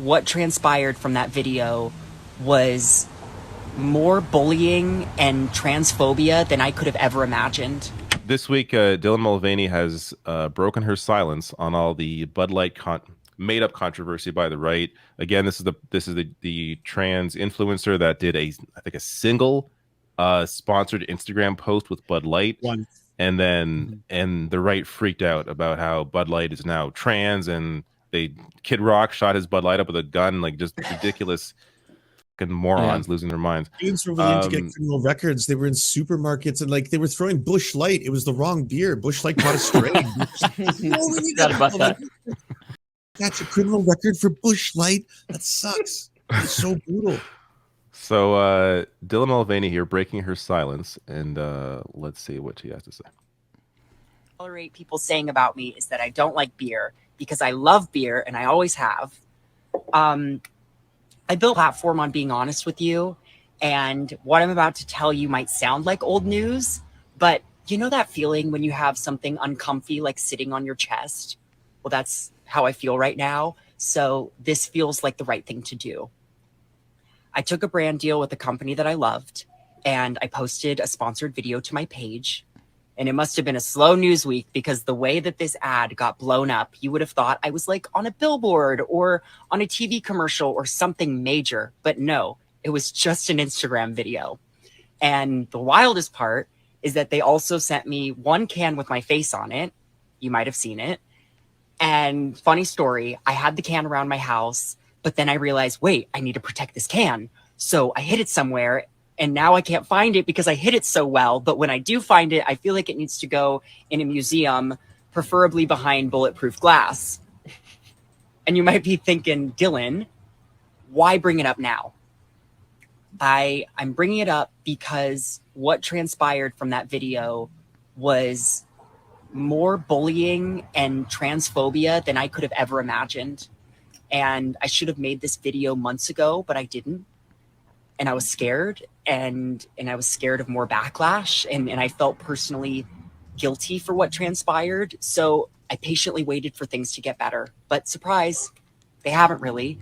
what transpired from that video was more bullying and transphobia than I could have ever imagined. This week, Dylan Mulvaney has broken her silence on all the Bud Light made up controversy by the right. Again, this is the trans influencer that did I think a single sponsored Instagram post with Bud Light. And then and the right freaked out about how Bud Light is now trans, and Kid Rock shot his Bud Light up with a gun, like just ridiculous fucking morons losing their minds. Students were willing to get criminal records. They were in supermarkets and like they were throwing Busch Light. It was the wrong beer. Busch Light caught a stray. About that. That's a criminal record for Busch Light. That sucks. It's so brutal. So Dylan Mulvaney here breaking her silence, and let's see what she has to say. Tolerate people saying about me is that I don't like beer because I love beer and I always have. I built a platform on being honest with you, and what I'm about to tell you might sound like old news, but you know that feeling when you have something uncomfy like sitting on your chest? Well, that's how I feel right now. So this feels like the right thing to do. I took a brand deal with a company that I loved, and I posted a sponsored video to my page. And it must have been a slow news week because the way that this ad got blown up, you would have thought I was like on a billboard or on a TV commercial or something major. But no, it was just an Instagram video. And the wildest part is that they also sent me one can with my face on it. You might have seen it. And funny story, I had the can around my house, but then I realized, wait, I need to protect this can. So I hid it somewhere, and now I can't find it because I hid it so well. But when I do find it, I feel like it needs to go in a museum, preferably behind bulletproof glass. And you might be thinking, Dylan, why bring it up now? I'm bringing it up because what transpired from that video was more bullying and transphobia than I could have ever imagined. And I should have made this video months ago, but I didn't. And I was scared, and I was scared of more backlash, and I felt personally guilty for what transpired. So I patiently waited for things to get better. But surprise, they haven't really.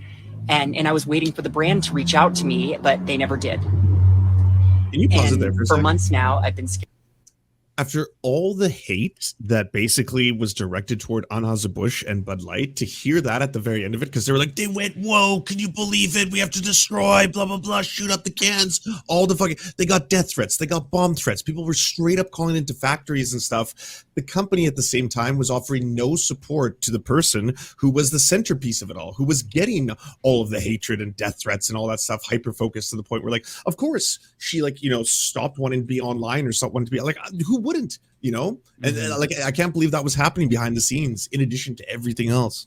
And I was waiting for the brand to reach out to me, but they never did. Can you pause it there for a second? For months now, I've been scared. After all the hate that basically was directed toward Anheuser-Busch and Bud Light, to hear that at the very end of it, because they were like, they went, whoa, can you believe it? We have to destroy, blah, blah, blah, shoot up the cans, all the fucking, they got death threats, they got bomb threats. People were straight up calling into factories and stuff. The company at the same time was offering no support to the person who was the centerpiece of it all, who was getting all of the hatred and death threats and all that stuff hyper-focused to the point where, like, of course, she, like, stopped wanting to be online or stopped wanting to be, like, who wouldn't, and like I can't believe that was happening behind the scenes in addition to everything else.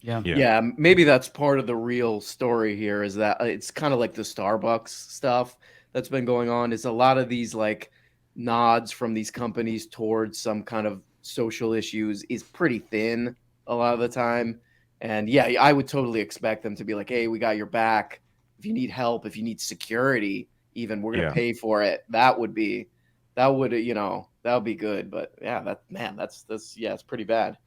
Yeah, maybe that's part of the real story here, is that it's kind of like the Starbucks stuff that's been going on. Is a lot of these like nods from these companies towards some kind of social issues is pretty thin a lot of the time. And yeah, I would totally expect them to be like, hey, we got your back. If you need help, if you need security, even we're going to pay for it. That would be good. But yeah, that's it's pretty bad.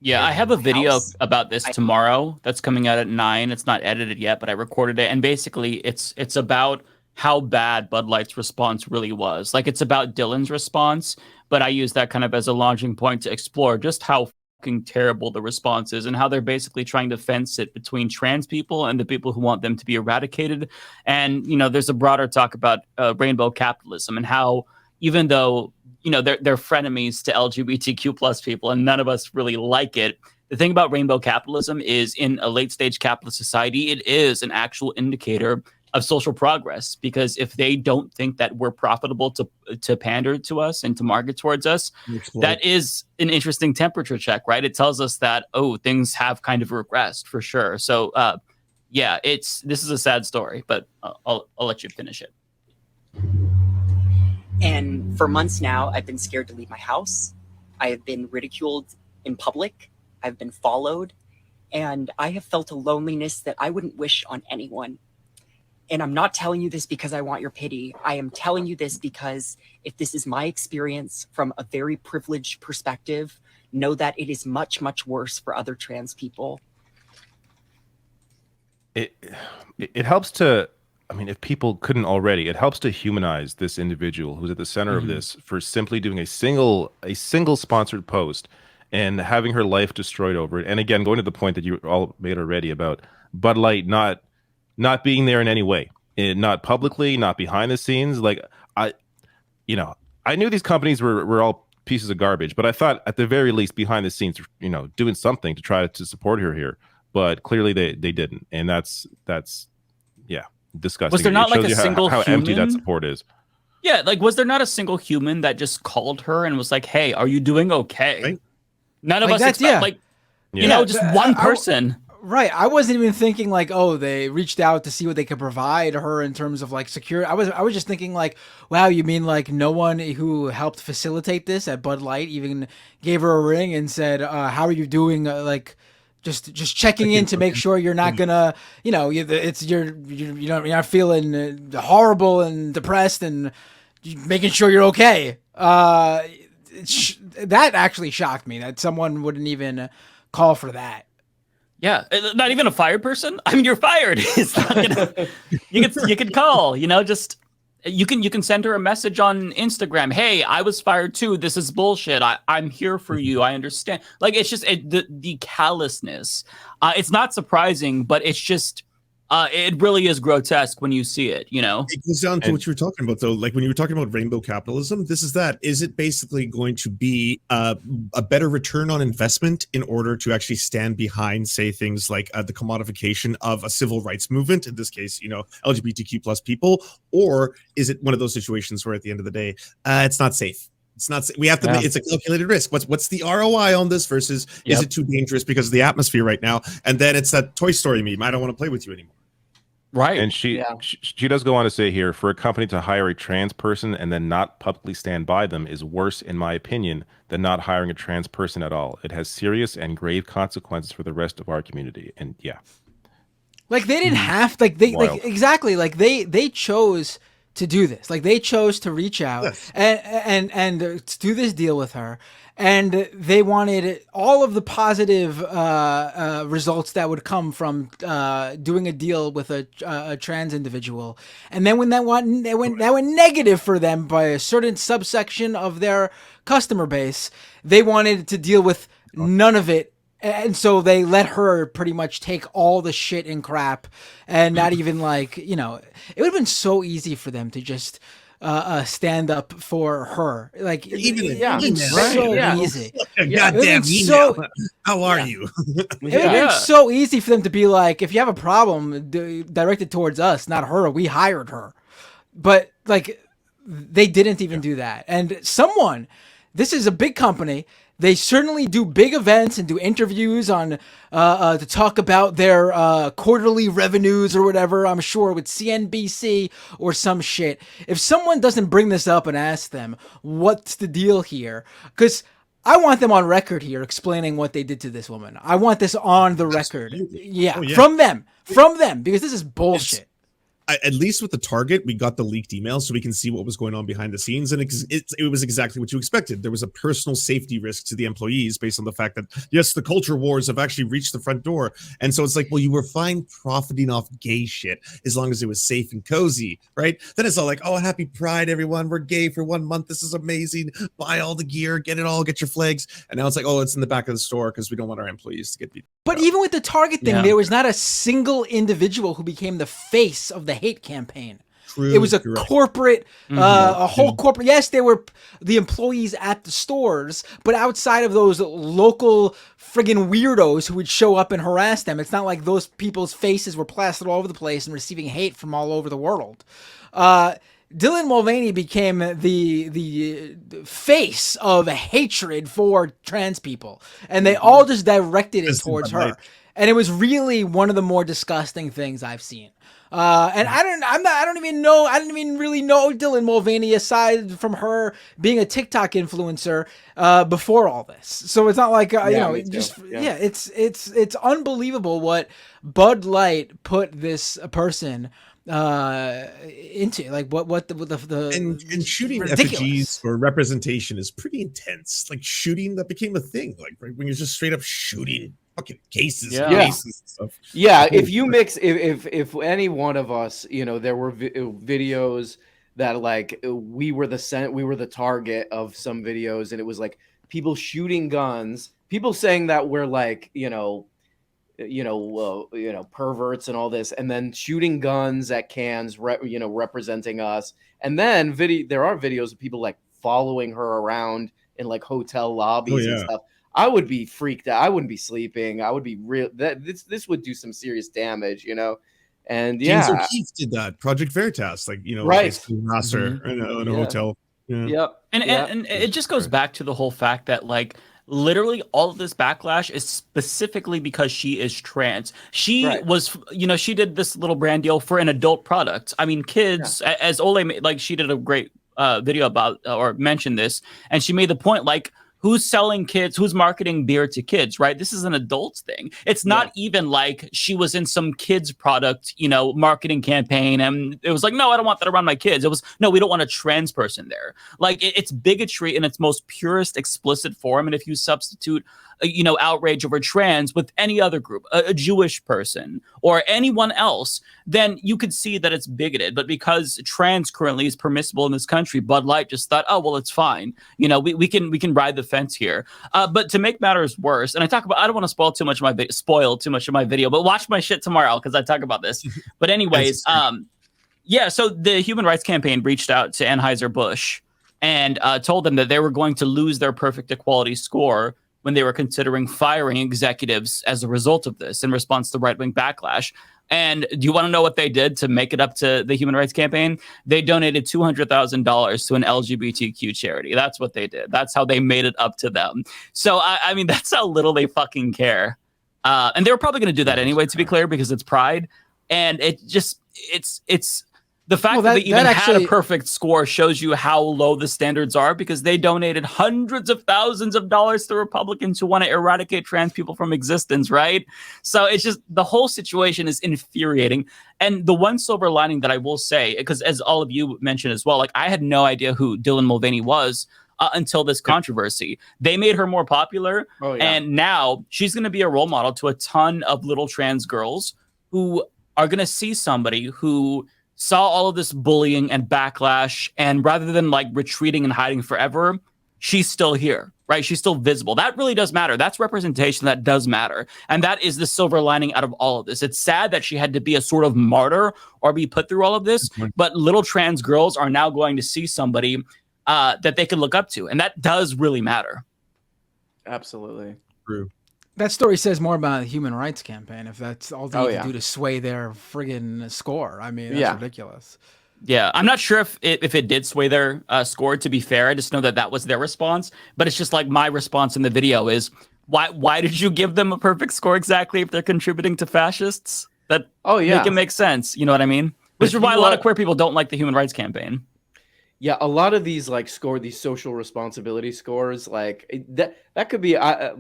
Yeah, I have a video about this tomorrow that's coming out at 9. It's not edited yet, but I recorded it. And basically it's about how bad Bud Light's response really was. Like, it's about Dylan's response, but I use that kind of as a launching point to explore just how fucking terrible the response is and how they're basically trying to fence it between trans people and the people who want them to be eradicated. And, there's a broader talk about rainbow capitalism and how, even though they're frenemies to LGBTQ plus people, and none of us really like it. The thing about rainbow capitalism is, in a late stage capitalist society, it is an actual indicator of social progress, because if they don't think that we're profitable to pander to us and to market towards us, that is an interesting temperature check, right? It tells us that, things have kind of regressed for sure. So this is a sad story, but I'll let you finish it. And for months now, I've been scared to leave my house. I have been ridiculed in public. I've been followed. And I have felt a loneliness that I wouldn't wish on anyone. And I'm not telling you this because I want your pity. I am telling you this because if this is my experience from a very privileged perspective, know that it is much, much worse for other trans people. it it helps to, I mean, if people couldn't already, it helps to humanize this individual who's at the center of this for simply doing a single sponsored post and having her life destroyed over it. And again, going to the point that you all made already about Bud Light not being there in any way, not publicly, not behind the scenes. Like I, you know, I knew these companies were all pieces of garbage, but I thought at the very least behind the scenes, doing something to try to support her here. But clearly they didn't, and that's yeah, disgusting. Was there not It shows like a you single how empty that human? support is? Yeah, like was there not a single human that just called her and was like, "Hey, are you doing okay?" Right. None of Like us that's- expect yeah. like Yeah. just I- one I- person. Right. I wasn't even thinking like, oh, they reached out to see what they could provide her in terms of like security. I was just thinking like, wow, you mean like no one who helped facilitate this at Bud Light even gave her a ring and said, how are you doing? Like just checking in to make sure you're not gonna, you're not feeling horrible and depressed and making sure you're okay. That actually shocked me that someone wouldn't even call for that. Yeah, not even a fired person. I mean, you're fired. It's not gonna, you could call. Just you can send her a message on Instagram. Hey, I was fired too. This is bullshit. I'm here for you. I understand. Like it's just the callousness. It's not surprising, but it's just it really is grotesque when you see it. It goes down to what you were talking about, though. Like when you were talking about rainbow capitalism, this is that. Is it basically going to be a better return on investment in order to actually stand behind, say, things like the commodification of a civil rights movement, in this case, LGBTQ plus people? Or is it one of those situations where at the end of the day, it's not safe? It's not. We have to. Yeah. It's a calculated risk. What's the ROI on this versus is it too dangerous because of the atmosphere right now? And then it's that Toy Story meme. I don't want to play with you anymore. Right. And she does go on to say here, for a company to hire a trans person and then not publicly stand by them is worse, in my opinion, than not hiring a trans person at all. It has serious and grave consequences for the rest of our community. And Like they didn't have they Wild. like exactly like they chose to do this. Like they chose to reach out Yes. and to do this deal with her, and they wanted all of the positive results that would come from doing a deal with a trans individual. And then when that went negative for them by a certain subsection of their customer base, they wanted to deal with none of it. And so they let her pretty much take all the shit and crap and not even it would have been so easy for them to just stand up for her. Like, Even it an would have been email. so Yeah. easy. A Yeah. goddamn It's email. so- How are you? It would have been so easy for them to be like, if you have a problem, direct it towards us, not her. We hired her. But like, they didn't even do that. And this is a big company. They certainly do big events and do interviews on to talk about their quarterly revenues or whatever, I'm sure, with CNBC or some shit. If someone doesn't bring this up and ask them, what's the deal here? Because I want them on record here explaining what they did to this woman. I want this on the record. Absolutely. Yeah, Oh, yeah. from them, because this is bullshit. At least with the Target, we got the leaked emails so we can see what was going on behind the scenes. And it was exactly what you expected. There was a personal safety risk to the employees based on the fact that, yes, the culture wars have actually reached the front door. And so it's like, well, you were fine profiting off gay shit as long as it was safe and cozy, right? Then it's all like, oh, happy Pride, everyone. We're gay for 1 month. This is amazing. Buy all the gear, get it all, get your flags. And now it's like, oh, it's in the back of the store because we don't want our employees to get beat. But even with the Target thing, Yeah. there was not a single individual who became the face of the hate campaign. True, It was a you're right. corporate, a whole corporate. Yes, they were the employees at the stores, but outside of those local friggin' weirdos who would show up and harass them, it's not like those people's faces were plastered all over the place and receiving hate from all over the world. Dylan Mulvaney became the face of hatred for trans people, and they all just directed it Just in towards Bud her. Light. And it was really one of the more disgusting things I've seen. And I don't even really know Dylan Mulvaney aside from her being a TikTok influencer before all this. So it's not like me too. it's unbelievable what Bud Light put this person into, like what the and shooting ridiculous. effigies or representation is pretty intense. Like shooting, that became a thing. Like right, when you're just straight up shooting fucking cases, Yeah. and cases and stuff. Yeah, Holy if you mix, if any one of us, you know, there were videos that like we were the target of some videos, and it was like people shooting guns, people saying that we're like, perverts and all this, and then shooting guns at cans, representing us, and then there are videos of people like following her around in like hotel lobbies and stuff. I would be freaked out. I wouldn't be sleeping. I would be this would do some serious damage, And James yeah, O'Keefe did that. Project Veritas, like right. basically master in a hotel. Yeah. Yep. And it just goes back to the whole fact that like literally all of this backlash is specifically because she is trans. She was, she did this little brand deal for an adult product. I mean, kids, as Ole, like she did a great video about or mentioned this, and she made the point like, who's selling kids, who's marketing beer to kids, right? This is an adult thing. It's not even like she was in some kids product, marketing campaign. And it was like, no, I don't want that around my kids. It was, no, we don't want a trans person there. Like it's bigotry in its most purest, explicit form. And if you substitute, outrage over trans with any other group, a Jewish person or anyone else, then you could see that it's bigoted. But because trans currently is permissible in this country, Bud Light just thought, oh, well, it's fine. We can ride the fence here. But to make matters worse, and I don't want to spoil too much of my video, but watch my shit tomorrow because I talk about this. But anyways, so the Human Rights Campaign reached out to Anheuser-Busch and told them that they were going to lose their perfect equality score when they were considering firing executives as a result of this in response to right-wing backlash. And do you want to know what they did to make it up to the Human Rights Campaign? They donated $200,000 to an LGBTQ charity. That's what they did. That's how they made it up to them. So, I mean, that's how little they fucking care. And they were probably going to do that anyway, to be clear, because it's Pride. And it just, it's the fact that they even had a perfect score shows you how low the standards are, because they donated hundreds of thousands of dollars to Republicans who want to eradicate trans people from existence, right? So it's just, the whole situation is infuriating. And the one silver lining that I will say, because as all of you mentioned as well, like I had no idea who Dylan Mulvaney was until this controversy. They made her more popular, and now she's going to be a role model to a ton of little trans girls who are going to see somebody who saw all of this bullying and backlash, and rather than like retreating and hiding forever, she's still here, right? She's still visible. That really does matter. That's representation that does matter. And that is the silver lining out of all of this. It's sad that she had to be a sort of martyr or be put through all of this, but little trans girls are now going to see somebody that they can look up to. And that does really matter. Absolutely. True. That story says more about the Human Rights Campaign if that's all they need to do to sway their friggin' score. I mean, that's ridiculous. Yeah, I'm not sure if it did sway their score, to be fair. I just know that was their response. But it's just like my response in the video is, why did you give them a perfect score exactly if they're contributing to fascists? That make it make sense. You know what I mean? Which is why a lot of queer people don't like the Human Rights Campaign. Yeah, a lot of these these social responsibility scores, like that could be. I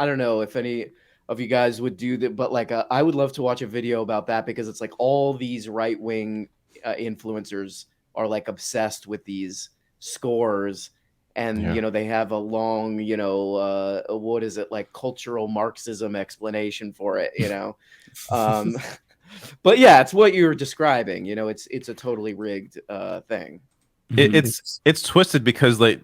don't know if any of you guys would do that, but like I would love to watch a video about that, because it's like all these right wing influencers are like obsessed with these scores, and they have a long what is it, like cultural Marxism explanation for it, but yeah, it's what you're describing. It's a totally rigged thing. It's twisted because like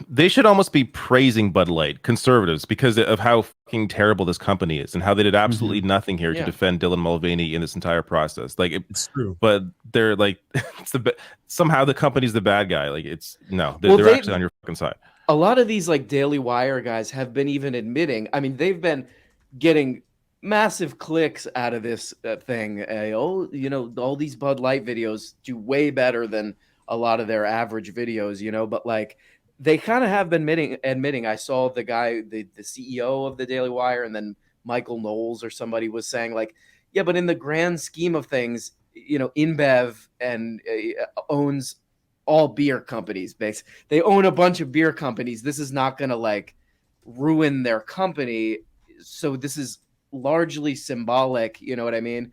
they should almost be praising Bud Light, conservatives, because of how fucking terrible this company is and how they did absolutely nothing here to defend Dylan Mulvaney in this entire process. Like it's true, but they're like somehow the company's the bad guy. Like they're actually on your fucking side. A lot of these like Daily Wire guys have been even admitting. I mean, they've been getting massive clicks out of this thing. All these Bud Light videos do way better than a lot of their average videos, but like they kind of have been admitting. I saw the guy, the CEO of the Daily Wire, and then Michael Knowles or somebody was saying like, yeah, but in the grand scheme of things, InBev and owns all beer companies. They own a bunch of beer companies. This is not going to like ruin their company. So this is largely symbolic. You know what I mean?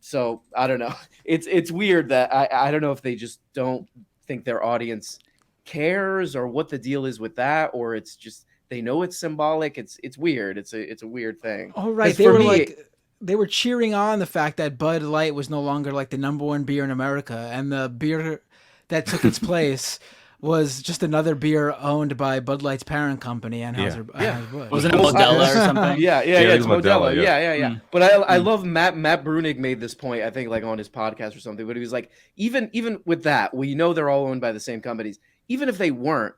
So I don't know. It's weird that I don't know if they just don't think their audience cares or what the deal is with that, or it's just They know it's symbolic. It's weird. It's a weird thing. Oh right, 'Cause they for were me, like they were cheering on the fact that Bud Light was no longer like the number one beer in America, and the beer that took its place was just another beer owned by Bud Light's parent company, Anheuser-Busch. Wasn't it Well, Modelo or something? Yeah, Yeah, it's it's Modelo, Modelo. yeah. Yeah. Mm. But I love Matt Brunig made this point, I think, like on his podcast or something. But he was like, even with that, we know they're all owned by the same companies. Even if they weren't,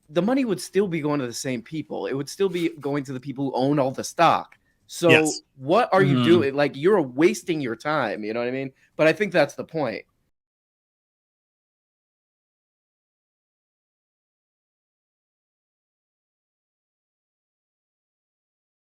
the money would still be going to the same people. It would still be going to the people who own all the stock. So Yes. what are you Mhm. doing? Like, you're wasting your time. You know what I mean? But I think that's the point.